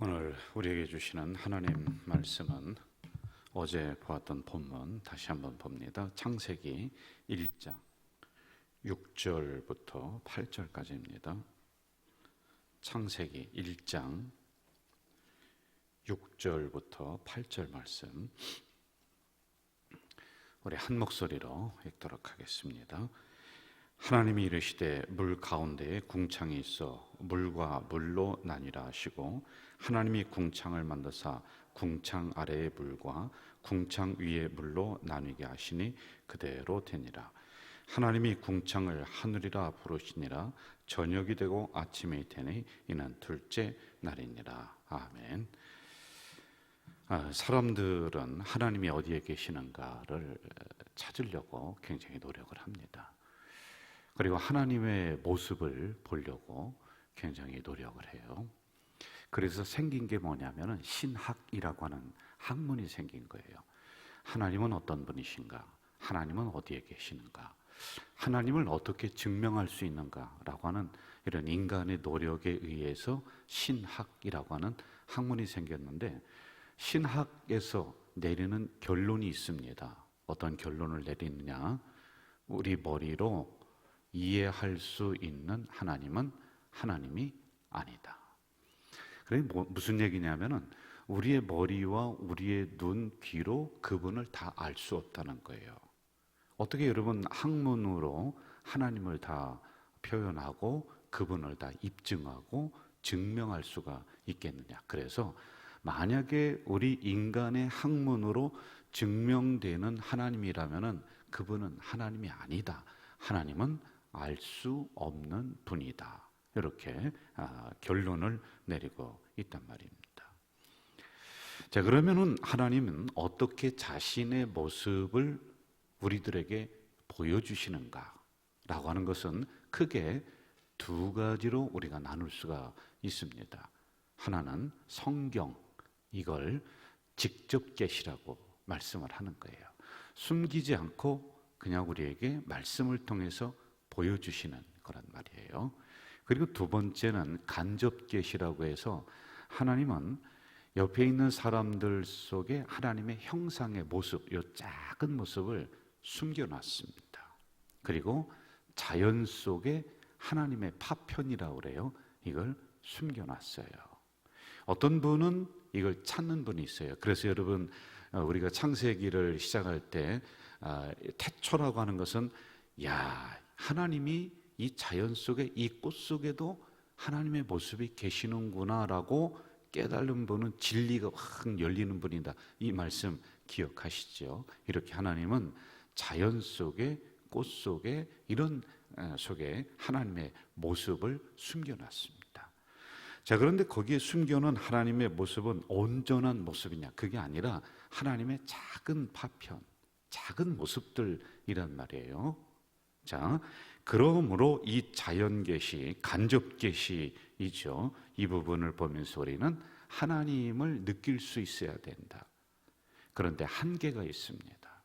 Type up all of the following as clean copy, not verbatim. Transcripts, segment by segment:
오늘 우리에게 주시는 하나님 말씀은 어제 보았던 본문 다시 한번 봅니다. 창세기 1장 6절부터 8절까지입니다. 창세기 1장 6절부터 8절 말씀 우리 한 목소리로 읽도록 하겠습니다. 하나님이 이르시되 물 가운데에 궁창이 있어 물과 물로 나뉘라 하시고 하나님이 궁창을 만드사 궁창 아래의 물과 궁창 위의 물로 나뉘게 하시니 그대로 되니라. 하나님이 궁창을 하늘이라 부르시니라. 저녁이 되고 아침이 되니 이는 둘째 날이니라. 아멘. 사람들은 하나님이 어디에 계시는가를 찾으려고 굉장히 노력을 합니다. 그리고 하나님의 모습을 보려고 굉장히 노력을 해요. 그래서 생긴 게 뭐냐면은 신학이라고 하는 학문이 생긴 거예요. 하나님은 어떤 분이신가? 하나님은 어디에 계시는가? 하나님을 어떻게 증명할 수 있는가라고 하는 이런 인간의 노력에 의해서 신학이라고 하는 학문이 생겼는데, 신학에서 내리는 결론이 있습니다. 어떤 결론을 내리느냐? 우리 머리로 이해할 수 있는 하나님은 하나님이 아니다. 그게 무슨 얘기냐면은 우리의 머리와 우리의 눈, 귀로 그분을 다 알 수 없다는 거예요. 어떻게 여러분 학문으로 하나님을 다 표현하고 그분을 다 입증하고 증명할 수가 있겠느냐? 그래서 만약에 우리 인간의 학문으로 증명되는 하나님이라면은 그분은 하나님이 아니다. 하나님은 알 수 없는 분이다. 이렇게 결론을 내리고 있단 말입니다. 자, 그러면은 하나님은 어떻게 자신의 모습을 우리들에게 보여주시는가라고 하는 것은 크게 두 가지로 우리가 나눌 수가 있습니다. 하나는 성경, 이걸 직접 계시라고 말씀을 하는 거예요. 숨기지 않고 그냥 우리에게 말씀을 통해서 보여주시는 거란 말이에요. 그리고 두 번째는 간접 계시라고 해서 하나님은 옆에 있는 사람들 속에 하나님의 형상의 모습, 이 작은 모습을 숨겨놨습니다. 그리고 자연 속에 하나님의 파편이라고 그래요. 이걸 숨겨놨어요. 어떤 분은 이걸 찾는 분이 있어요. 그래서 여러분 우리가 창세기를 시작할 때 태초라고 하는 것은 하나님이 이 자연 속에 이 꽃 속에도 하나님의 모습이 계시는구나라고 깨달은 분은 진리가 확 열리는 분이다. 이 말씀 기억하시죠? 이렇게 하나님은 자연 속에 꽃 속에 이런 속에 하나님의 모습을 숨겨놨습니다. 자, 그런데 거기에 숨겨놓은 하나님의 모습은 온전한 모습이냐? 그게 아니라 하나님의 작은 파편, 작은 모습들이란 말이에요. 자, 그러므로 이 자연 계시, 간접 계시이죠. 이 부분을 보면서 우리는 하나님을 느낄 수 있어야 된다. 그런데 한계가 있습니다.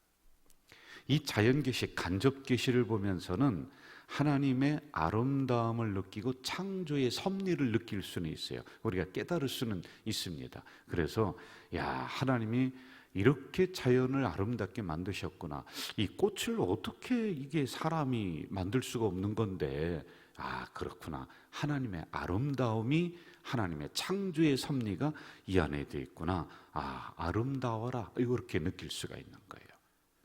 이 자연 계시, 간접 계시를 보면서는 하나님의 아름다움을 느끼고 창조의 섭리를 느낄 수는 있어요. 우리가 깨달을 수는 있습니다. 그래서 하나님이 이렇게 자연을 아름답게 만드셨구나. 이 꽃을 어떻게 이게 사람이 만들 수가 없는 건데, 그렇구나. 하나님의 아름다움이, 하나님의 창조의 섭리가 이 안에 되어 있구나. 아름다워라. 이렇게 느낄 수가 있는 거예요.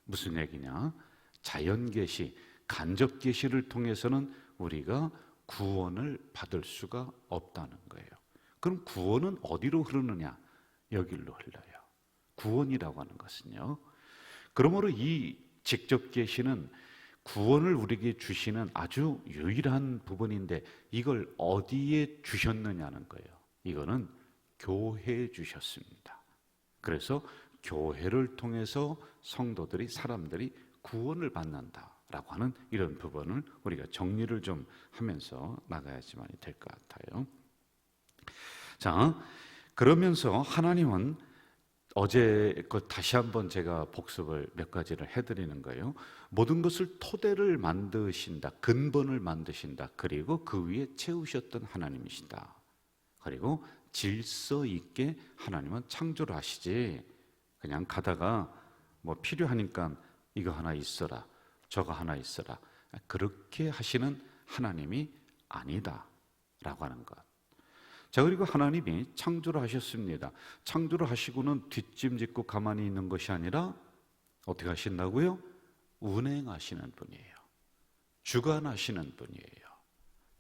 무슨 얘기냐? 자연 계시, 간접 계시를 통해서는 우리가 구원을 받을 수가 없다는 거예요. 그럼 구원은 어디로 흐르느냐? 여기로 흘러요. 구원이라고 하는 것은요. 그러므로 이 직접 계시는 구원을 우리에게 주시는 아주 유일한 부분인데, 이걸 어디에 주셨느냐는 거예요. 이거는 교회에 주셨습니다. 그래서 교회를 통해서 성도들이, 사람들이 구원을 받는다라고 하는 이런 부분을 우리가 정리를 좀 하면서 나가야지만 될 것 같아요. 자, 그러면서 하나님은 어제 다시 한번 제가 복습을 몇 가지를 해드리는 거예요. 모든 것을 토대를 만드신다, 근본을 만드신다, 그리고 그 위에 채우셨던 하나님이시다. 그리고 질서 있게 하나님은 창조를 하시지, 그냥 가다가 뭐 필요하니까 이거 하나 있어라, 저거 하나 있어라, 그렇게 하시는 하나님이 아니다라고 하는 것. 자, 그리고 하나님이 창조를 하셨습니다. 창조를 하시고는 뒷짐짓고 가만히 있는 것이 아니라 어떻게 하신다고요? 운행하시는 분이에요. 주관하시는 분이에요.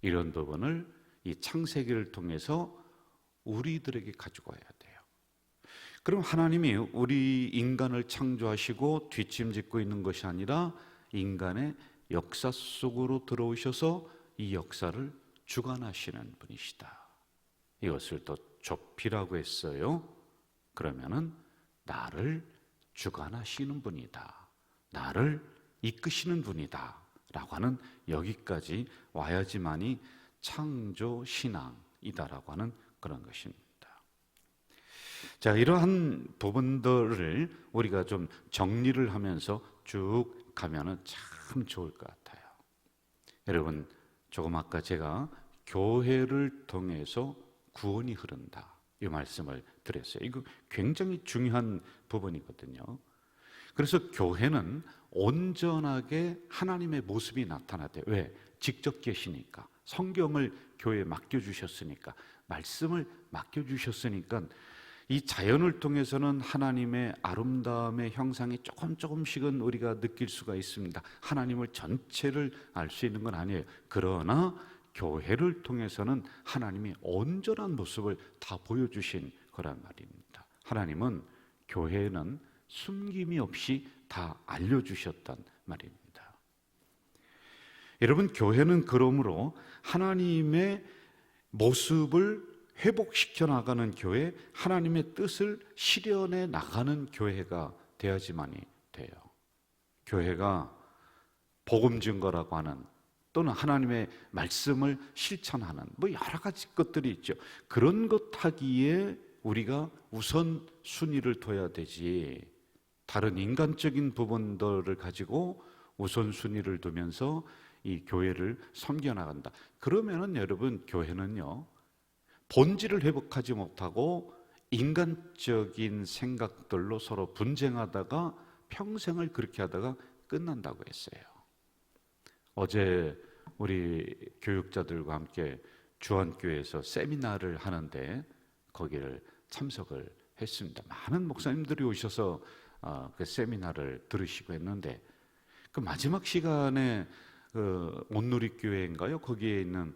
이런 부분을 이 창세기를 통해서 우리들에게 가지고 와야 돼요. 그럼 하나님이 우리 인간을 창조하시고 뒷짐짓고 있는 것이 아니라 인간의 역사 속으로 들어오셔서 이 역사를 주관하시는 분이시다. 이것을 또 좁히라고 했어요. 그러면은 나를 주관하시는 분이다, 나를 이끄시는 분이다 라고 하는, 여기까지 와야지만이 창조신앙이다라고 하는 그런 것입니다. 자, 이러한 부분들을 우리가 좀 정리를 하면서 쭉 가면은 참 좋을 것 같아요. 여러분, 조금 아까 제가 교회를 통해서 구원이 흐른다, 이 말씀을 드렸어요. 이거 굉장히 중요한 부분이거든요. 그래서 교회는 온전하게 하나님의 모습이 나타나대. 왜? 직접 계시니까, 성경을 교회에 맡겨주셨으니까, 말씀을 맡겨주셨으니까 이 자연을 통해서는 하나님의 아름다움의 형상이 조금씩은 우리가 느낄 수가 있습니다. 하나님을 전체를 알 수 있는 건 아니에요. 그러나 교회를 통해서는 하나님이 온전한 모습을 다 보여주신 거란 말입니다. 하나님은 교회는 숨김이 없이 다 알려주셨단 말입니다. 여러분, 교회는 그러므로 하나님의 모습을 회복시켜 나가는 교회, 하나님의 뜻을 실현해 나가는 교회가 되어야지만이 돼요. 교회가 복음 증거라고 하는, 또는 하나님의 말씀을 실천하는 뭐 여러 가지 것들이 있죠. 그런 것 하기에 우리가 우선 순위를 둬야 되지, 다른 인간적인 부분들을 가지고 우선 순위를 두면서 이 교회를 섬겨나간다. 그러면은 여러분, 교회는요, 본질을 회복하지 못하고 인간적인 생각들로 서로 분쟁하다가 평생을 그렇게 하다가 끝난다고 했어요. 어제 우리 교육자들과 함께 주안교회에서 세미나를 하는데 거기를 참석을 했습니다. 많은 목사님들이 오셔서 그 세미나를 들으시고 했는데, 그 마지막 시간에 온누리교회인가요? 거기에 있는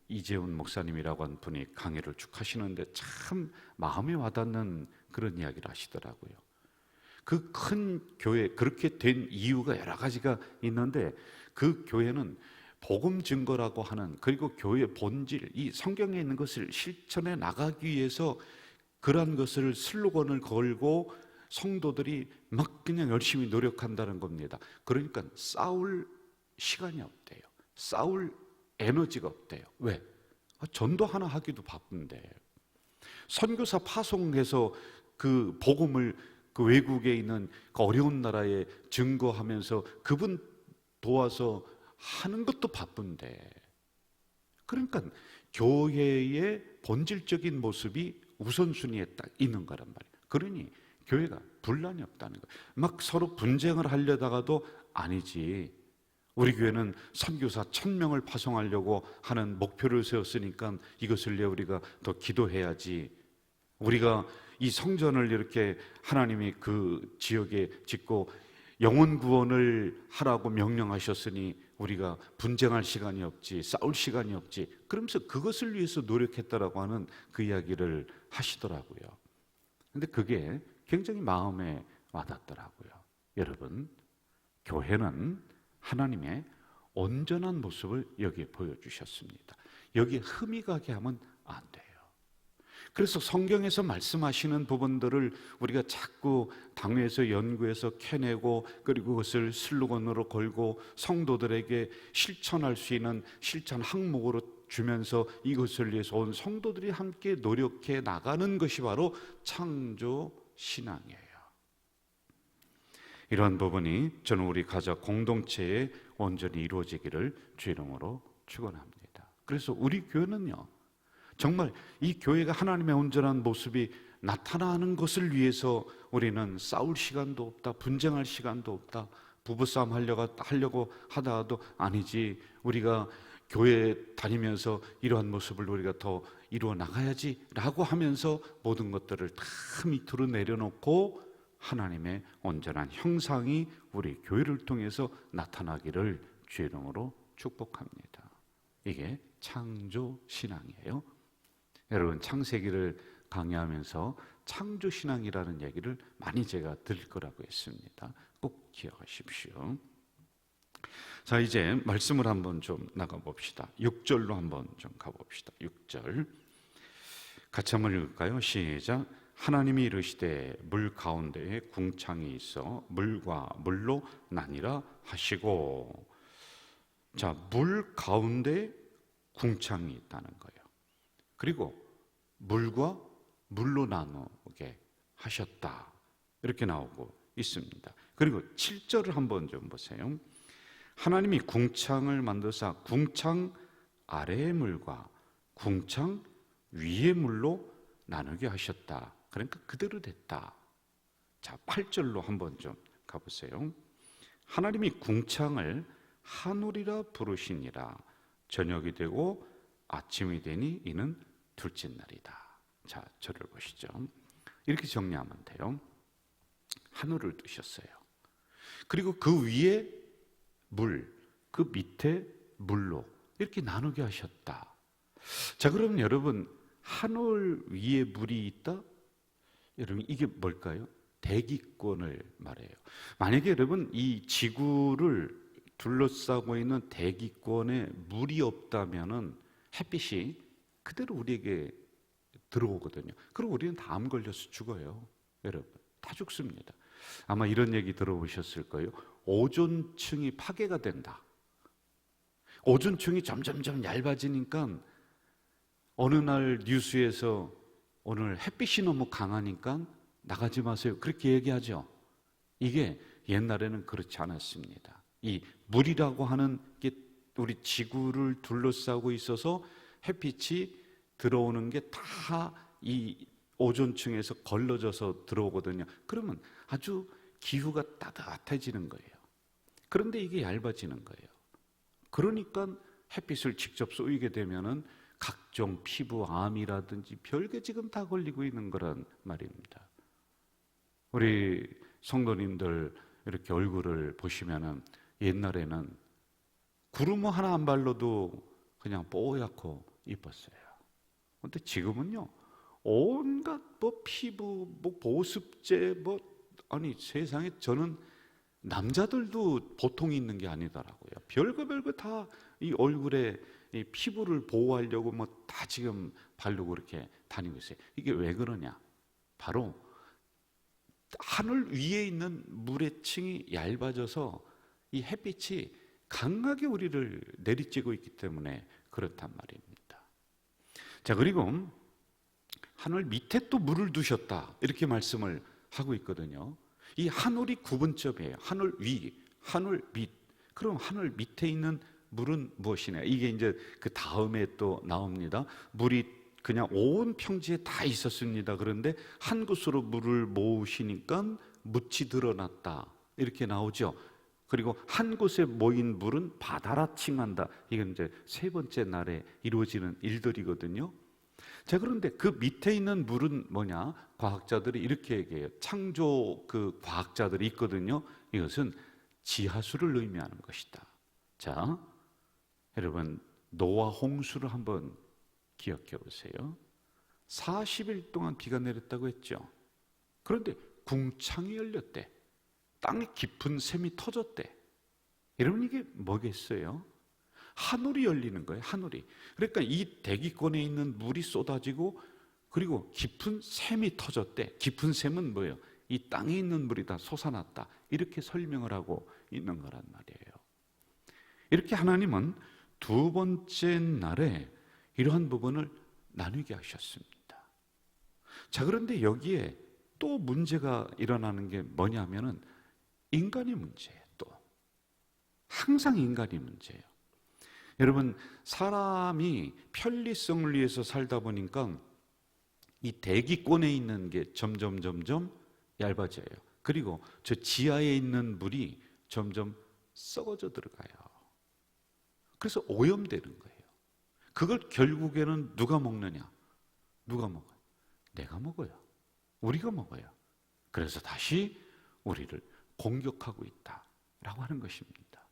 이재훈 목사님이라고 한 분이 강의를 쭉 하시는데 참 마음에 와닿는 그런 이야기를 하시더라고요. 그 큰 교회, 그렇게 된 이유가 여러 가지가 있는데, 그 교회는 복음 증거라고 하는, 그리고 교회의 본질, 이 성경에 있는 것을 실천해 나가기 위해서 그러한 것을 슬로건을 걸고 성도들이 막 그냥 열심히 노력한다는 겁니다. 그러니까 싸울 시간이 없대요. 싸울 에너지가 없대요. 왜? 전도 하나 하기도 바쁜데, 선교사 파송해서 그 복음을 그 외국에 있는 그 어려운 나라에 증거하면서 그분 도와서 하는 것도 바쁜데, 그러니까 교회의 본질적인 모습이 우선순위에 딱 있는 거란 말이에요. 그러니 교회가 분란이 없다는 거예요. 막 서로 분쟁을 하려다가도 아니지, 우리 교회는 선교사 1000명을 파송하려고 하는 목표를 세웠으니까 이것을 위해 우리가 더 기도해야지, 우리가 이 성전을 이렇게 하나님이 그 지역에 짓고 영혼 구원을 하라고 명령하셨으니 우리가 분쟁할 시간이 없지, 싸울 시간이 없지, 그러면서 그것을 위해서 노력했다라고 하는 그 이야기를 하시더라고요. 근데 그게 굉장히 마음에 와닿더라고요. 여러분, 교회는 하나님의 온전한 모습을 여기에 보여주셨습니다. 여기에 흠이 가게 하면 안 돼요. 그래서 성경에서 말씀하시는 부분들을 우리가 자꾸 당회에서 연구해서 캐내고, 그리고 그것을 슬로건으로 걸고 성도들에게 실천할 수 있는 실천 항목으로 주면서 이것을 위해서 온 성도들이 함께 노력해 나가는 것이 바로 창조 신앙이에요. 이러한 부분이 저는 우리 가족 공동체에 온전히 이루어지기를 주 이름으로 축원합니다. 그래서 우리 교회는요, 정말 이 교회가 하나님의 온전한 모습이 나타나는 것을 위해서 우리는 싸울 시간도 없다, 분쟁할 시간도 없다, 부부싸움 하려고 하다가도 아니지, 우리가 교회 다니면서 이러한 모습을 우리가 더 이루어 나가야지 라고 하면서 모든 것들을 다 밑으로 내려놓고 하나님의 온전한 형상이 우리 교회를 통해서 나타나기를 주의 이름으로 축복합니다. 이게 창조신앙이에요. 여러분, 창세기를 강의하면서 창조신앙이라는 얘기를 많이 제가 들을 거라고 했습니다. 꼭 기억하십시오. 자, 이제 말씀을 한번 좀 나가봅시다. 6절로 한번 좀 가봅시다. 6절 같이 한번 읽을까요? 시작. 하나님이 이르시되 물 가운데에 궁창이 있어 물과 물로 나뉘라 하시고. 자, 물 가운데 궁창이 있다는 거예요. 그리고 물과 물로 나누게 하셨다, 이렇게 나오고 있습니다. 그리고 7절을 한번 좀 보세요. 하나님이 궁창을 만드사 궁창 아래의 물과 궁창 위의 물로 나누게 하셨다. 그러니까 그대로 됐다. 자, 8절로 한번 좀 가보세요. 하나님이 궁창을 하늘이라 부르시니라. 저녁이 되고 아침이 되니 이는 둘째 날이다. 자, 저를 보시죠. 이렇게 정리하면 돼요. 하늘을 두셨어요. 그리고 그 위에 물, 그 밑에 물로 이렇게 나누게 하셨다. 자, 그러면 여러분, 하늘 위에 물이 있다? 여러분, 이게 뭘까요? 대기권을 말해요. 만약에 여러분 이 지구를 둘러싸고 있는 대기권에 물이 없다면은 햇빛이 그대로 우리에게 들어오거든요. 그리고 우리는 다 암 걸려서 죽어요. 여러분, 다 죽습니다. 아마 이런 얘기 들어보셨을 거예요. 오존층이 파괴가 된다. 오존층이 점점점 얇아지니까 어느 날 뉴스에서 오늘 햇빛이 너무 강하니까 나가지 마세요, 그렇게 얘기하죠. 이게 옛날에는 그렇지 않았습니다. 이 물이라고 하는 게 우리 지구를 둘러싸고 있어서 햇빛이 들어오는 게 다 이 오존층에서 걸러져서 들어오거든요. 그러면 아주 기후가 따뜻해지는 거예요. 그런데 이게 얇아지는 거예요. 그러니까 햇빛을 직접 쏘이게 되면은 각종 피부암이라든지 별게 지금 다 걸리고 있는 거란 말입니다. 우리 성도님들 이렇게 얼굴을 보시면은 옛날에는 구름 하나 안 발라도 그냥 뽀얗고 이뻤어요. 근데 지금은요, 온갖 뭐 피부, 뭐 보습제, 뭐 아니 세상에, 저는 남자들도 보통이 있는 게 아니더라고요. 별거 다 이 얼굴에 이 피부를 보호하려고 뭐 다 지금 바르고 그렇게 다니고 있어요. 이게 왜 그러냐? 바로 하늘 위에 있는 물의 층이 얇아져서 이 햇빛이 강하게 우리를 내리쬐고 있기 때문에 그렇단 말입니다. 자, 그리고 하늘 밑에 또 물을 두셨다, 이렇게 말씀을 하고 있거든요. 이 하늘이 구분점이에요. 하늘 위, 하늘 밑. 그럼 하늘 밑에 있는 물은 무엇이냐? 이게 이제 그 다음에 또 나옵니다. 물이 그냥 온 평지에 다 있었습니다. 그런데 한 곳으로 물을 모으시니까 묻이 드러났다, 이렇게 나오죠. 그리고 한 곳에 모인 물은 바다라 칭한다. 이건 이제 세 번째 날에 이루어지는 일들이거든요. 자, 그런데 그 밑에 있는 물은 뭐냐? 과학자들이 이렇게 얘기해요. 창조 그 과학자들이 있거든요. 이것은 지하수를 의미하는 것이다. 자, 여러분, 노아 홍수를 한번 기억해 보세요. 40일 동안 비가 내렸다고 했죠. 그런데 궁창이 열렸대. 땅에 깊은 샘이 터졌대. 여러분, 이게 뭐겠어요? 하늘이 열리는 거예요. 하늘이. 그러니까 이 대기권에 있는 물이 쏟아지고, 그리고 깊은 샘이 터졌대. 깊은 샘은 뭐예요? 이 땅에 있는 물이 다 솟아났다, 이렇게 설명을 하고 있는 거란 말이에요. 이렇게 하나님은 두 번째 날에 이러한 부분을 나누게 하셨습니다. 자, 그런데 여기에 또 문제가 일어나는 게 뭐냐면은 인간의 문제예요. 또 항상 인간이 문제예요. 여러분, 사람이 편리성을 위해서 살다 보니까 이 대기권에 있는 게 점점 얇아져요. 그리고 저 지하에 있는 물이 점점 썩어져 들어가요. 그래서 오염되는 거예요. 그걸 결국에는 누가 먹느냐? 누가 먹어요? 내가 먹어요. 우리가 먹어요. 그래서 다시 우리를 공격하고 있다라고 하는 것입니다.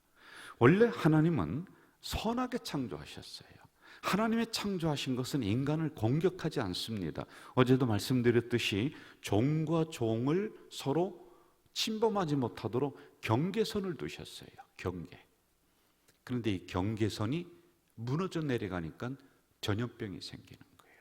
원래 하나님은 선하게 창조하셨어요. 하나님의 창조하신 것은 인간을 공격하지 않습니다. 어제도 말씀드렸듯이 종과 종을 서로 침범하지 못하도록 경계선을 두셨어요. 경계. 그런데 이 경계선이 무너져 내려가니까 전염병이 생기는 거예요.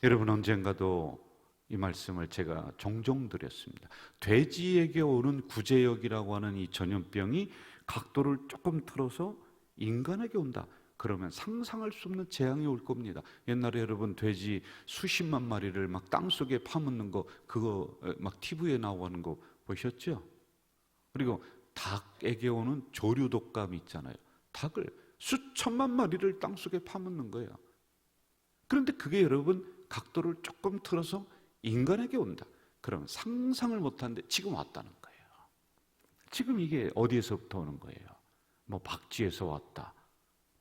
여러분, 언젠가도 이 말씀을 제가 종종 드렸습니다. 돼지에게 오는 구제역이라고 하는 이 전염병이 각도를 조금 틀어서 인간에게 온다. 그러면 상상할 수 없는 재앙이 올 겁니다. 옛날에 여러분 돼지 수십만 마리를 막 땅속에 파묻는 거, 그거 막 TV에 나오는 거 보셨죠? 그리고 닭에게 오는 조류 독감 있잖아요. 닭을 수천만 마리를 땅속에 파묻는 거예요. 그런데 그게 여러분 각도를 조금 틀어서 인간에게 온다. 그러면 상상을 못하는데 지금 왔다는 거예요. 지금 이게 어디에서부터 오는 거예요? 뭐 박쥐에서 왔다.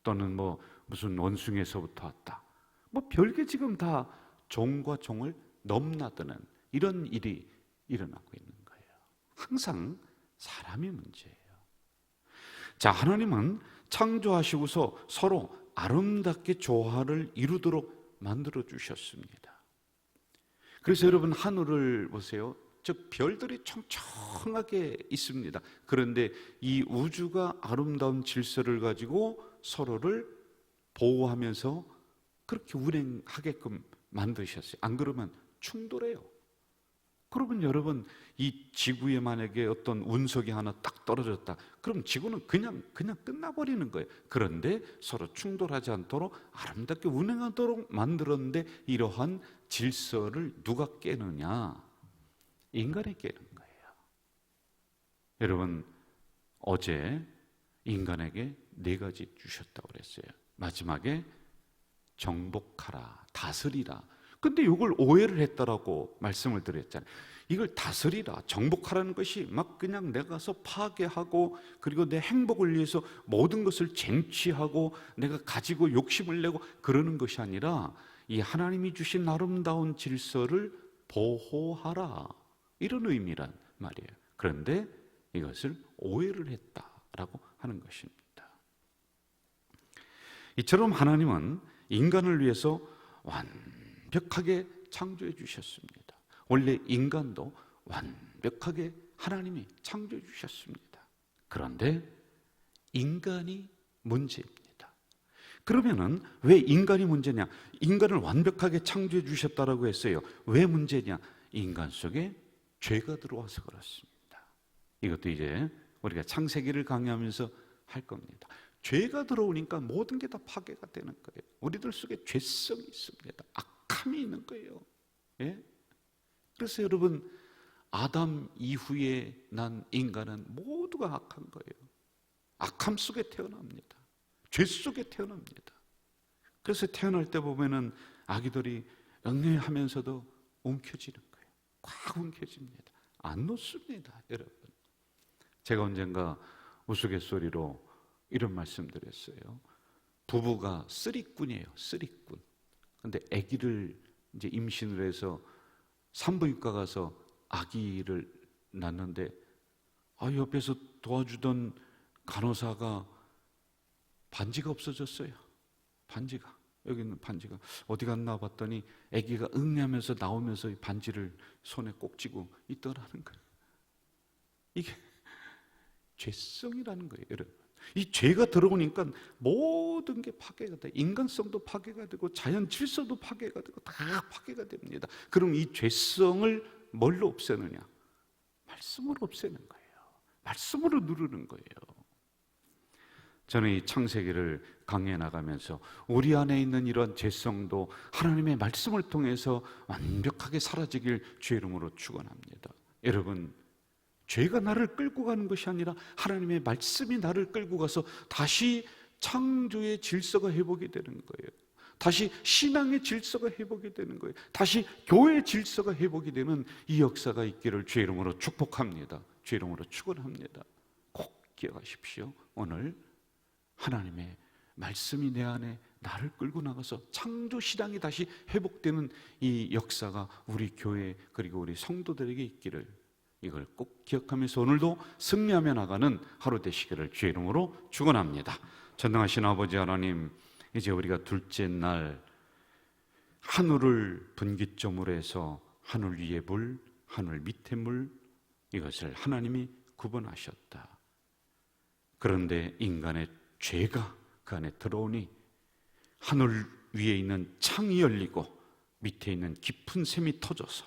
또는 뭐 무슨 원숭이에서부터 왔다. 뭐 별게 지금 다 종과 종을 넘나드는 이런 일이 일어나고 있는 거예요. 항상 사람이 문제예요. 자, 하나님은 창조하시고서 서로 아름답게 조화를 이루도록 만들어 주셨습니다. 그래서 여러분 하늘을 보세요. 즉 별들이 청청하게 있습니다. 그런데 이 우주가 아름다운 질서를 가지고 서로를 보호하면서 그렇게 운행하게끔 만드셨어요. 안 그러면 충돌해요. 그러면 여러분 이 지구에 만약에 어떤 운석이 하나 딱 떨어졌다. 그럼 지구는 그냥 끝나버리는 거예요. 그런데 서로 충돌하지 않도록 아름답게 운행하도록 만들었는데 이러한 질서를 누가 깨느냐? 인간이 깨는 거예요. 여러분, 어제 인간에게 4가지 주셨다고 그랬어요. 마지막에 정복하라, 다스리라. 근데 이걸 오해를 했다라고 말씀을 드렸잖아요. 이걸 다스리라, 정복하라는 것이 막 그냥 내가 가서 파괴하고 그리고 내 행복을 위해서 모든 것을 쟁취하고 내가 가지고 욕심을 내고 그러는 것이 아니라 이 하나님이 주신 아름다운 질서를 보호하라, 이런 의미란 말이에요. 그런데 이것을 오해를 했다라고 하는 것입니다. 이처럼 하나님은 인간을 위해서 완벽하게 창조해 주셨습니다. 원래 인간도 완벽하게 하나님이 창조해 주셨습니다. 그런데 인간이 문제입니다. 그러면은 왜 인간이 문제냐? 인간을 완벽하게 창조해 주셨다라고 했어요. 왜 문제냐? 인간 속에 죄가 들어와서 그렇습니다. 이것도 이제 우리가 창세기를 강의하면서 할 겁니다. 죄가 들어오니까 모든 게 다 파괴가 되는 거예요. 우리들 속에 죄성이 있습니다. 악함이 있는 거예요. 예? 그래서 여러분, 아담 이후에 난 인간은 모두가 악한 거예요. 악함 속에 태어납니다. 죄 속에 태어납니다. 그래서 태어날 때 보면은 아기들이 영리하면서도 움켜쥐는 거예요. 꽉 움켜집니다. 안 놓습니다, 여러분. 제가 언젠가 우스갯소리로 이런 말씀 드렸어요. 부부가 쓰리꾼이에요. 쓰리꾼. 근데 아기를 이제 임신을 해서 산부인과 가서 아기를 낳는데 옆에서 도와주던 간호사가 반지가 없어졌어요. 반지가. 여기 있는 반지가 어디 갔나 봤더니 아기가 응하면서 나오면서 이 반지를 손에 꼭 쥐고 있더라는 거예요. 이게 죄성이라는 거예요, 여러분. 이 죄가 들어오니까 모든 게 파괴가 돼. 인간성도 파괴가 되고 자연 질서도 파괴가 되고 다 파괴가 됩니다. 그럼 이 죄성을 뭘로 없애느냐? 말씀으로 없애는 거예요. 말씀으로 누르는 거예요. 저는 이 창세기를 강의해 나가면서 우리 안에 있는 이런 죄성도 하나님의 말씀을 통해서 완벽하게 사라지길 주의 이름으로 축원합니다. 여러분, 죄가 나를 끌고 가는 것이 아니라 하나님의 말씀이 나를 끌고 가서 다시 창조의 질서가 회복이 되는 거예요. 다시 신앙의 질서가 회복이 되는 거예요. 다시 교회의 질서가 회복이 되는 이 역사가 있기를 주의 이름으로 축복합니다. 주의 이름으로 축원합니다. 꼭 기억하십시오. 오늘 하나님의 말씀이 내 안에 나를 끌고 나가서 창조 신앙이 다시 회복되는 이 역사가 우리 교회 그리고 우리 성도들에게 있기를, 이걸 꼭 기억하면서 오늘도 승리하며 나가는 하루 되시기를 주의 이름으로 축원합니다. 전능하신 아버지 하나님, 이제 우리가 둘째 날 하늘을 분기점으로 해서 하늘 위의 물, 하늘 밑의 물, 이것을 하나님이 구분하셨다. 그런데 인간의 죄가 그 안에 들어오니 하늘 위에 있는 창이 열리고 밑에 있는 깊은 샘이 터져서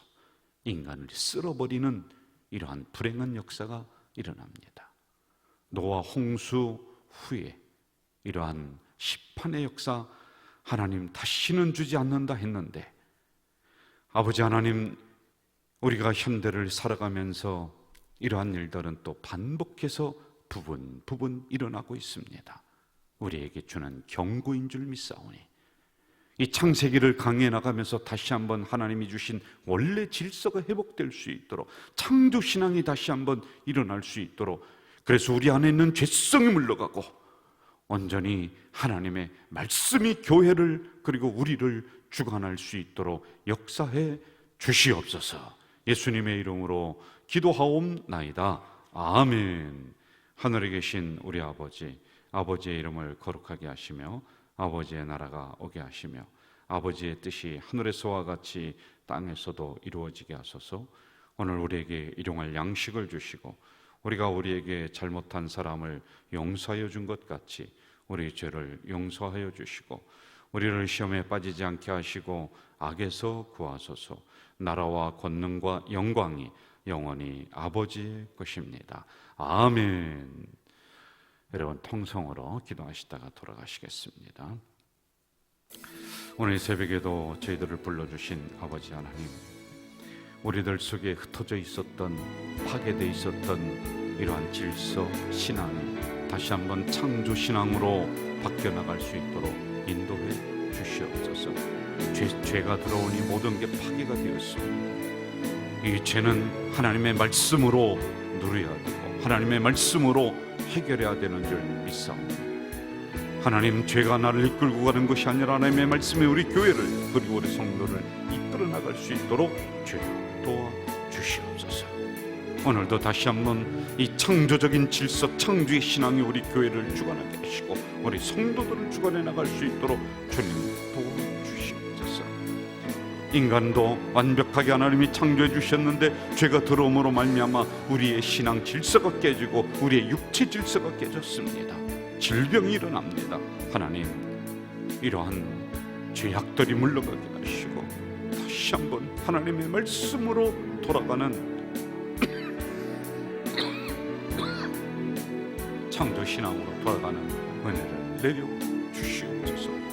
인간을 쓸어버리는 이러한 불행한 역사가 일어납니다. 노아 홍수 후에 이러한 심판의 역사 하나님 다시는 주지 않는다 했는데, 아버지 하나님, 우리가 현대를 살아가면서 이러한 일들은 또 반복해서 부분 일어나고 있습니다. 우리에게 주는 경고인 줄 믿사오니 이 창세기를 강해 나가면서 다시 한번 하나님이 주신 원래 질서가 회복될 수 있도록, 창조 신앙이 다시 한번 일어날 수 있도록, 그래서 우리 안에 있는 죄성이 물러가고 온전히 하나님의 말씀이 교회를 그리고 우리를 주관할 수 있도록 역사해 주시옵소서. 예수님의 이름으로 기도하옵나이다. 아멘. 하늘에 계신 우리 아버지, 아버지의 이름을 거룩하게 하시며 아버지의 나라가 오게 하시며 아버지의 뜻이 하늘에서와 같이 땅에서도 이루어지게 하소서. 오늘 우리에게 일용할 양식을 주시고 우리가 우리에게 잘못한 사람을 용서하여 준 것 같이 우리 죄를 용서하여 주시고 우리를 시험에 빠지지 않게 하시고 악에서 구하소서. 나라와 권능과 영광이 영원히 아버지의 것입니다. 아멘. 여러분 통성으로 기도하시다가 돌아가시겠습니다. 오늘 새벽에도 저희들을 불러주신 아버지 하나님, 우리들 속에 흩어져 있었던, 파괴되어 있었던 이러한 질서, 신앙이 다시 한번 창조 신앙으로 바뀌어나갈 수 있도록 인도해 주시옵소서. 죄가 들어오니 모든 게 파괴가 되었습니다. 이 죄는 하나님의 말씀으로 누려야 되고 하나님의 말씀으로 해결해야 되는 줄 믿사옵니다. 하나님, 죄가 나를 이끌고 가는 것이 아니라 하나님의 말씀이 우리 교회를 그리고 우리 성도를 이끌어 나갈 수 있도록 주여 도와주시옵소서. 오늘도 다시 한번 이 창조적인 질서, 창조의 신앙이 우리 교회를 주관하게 하시고 우리 성도들을 주관해 나갈 수 있도록 주님 도와주시옵소서. 인간도 완벽하게 하나님이 창조해 주셨는데 죄가 들어옴으로 말미암아 우리의 신앙 질서가 깨지고 우리의 육체 질서가 깨졌습니다. 질병이 일어납니다. 하나님, 이러한 죄악들이 물러가게 하시고 다시 한번 하나님의 말씀으로 돌아가는 창조 신앙으로 돌아가는 은혜를 내려 주시옵소서.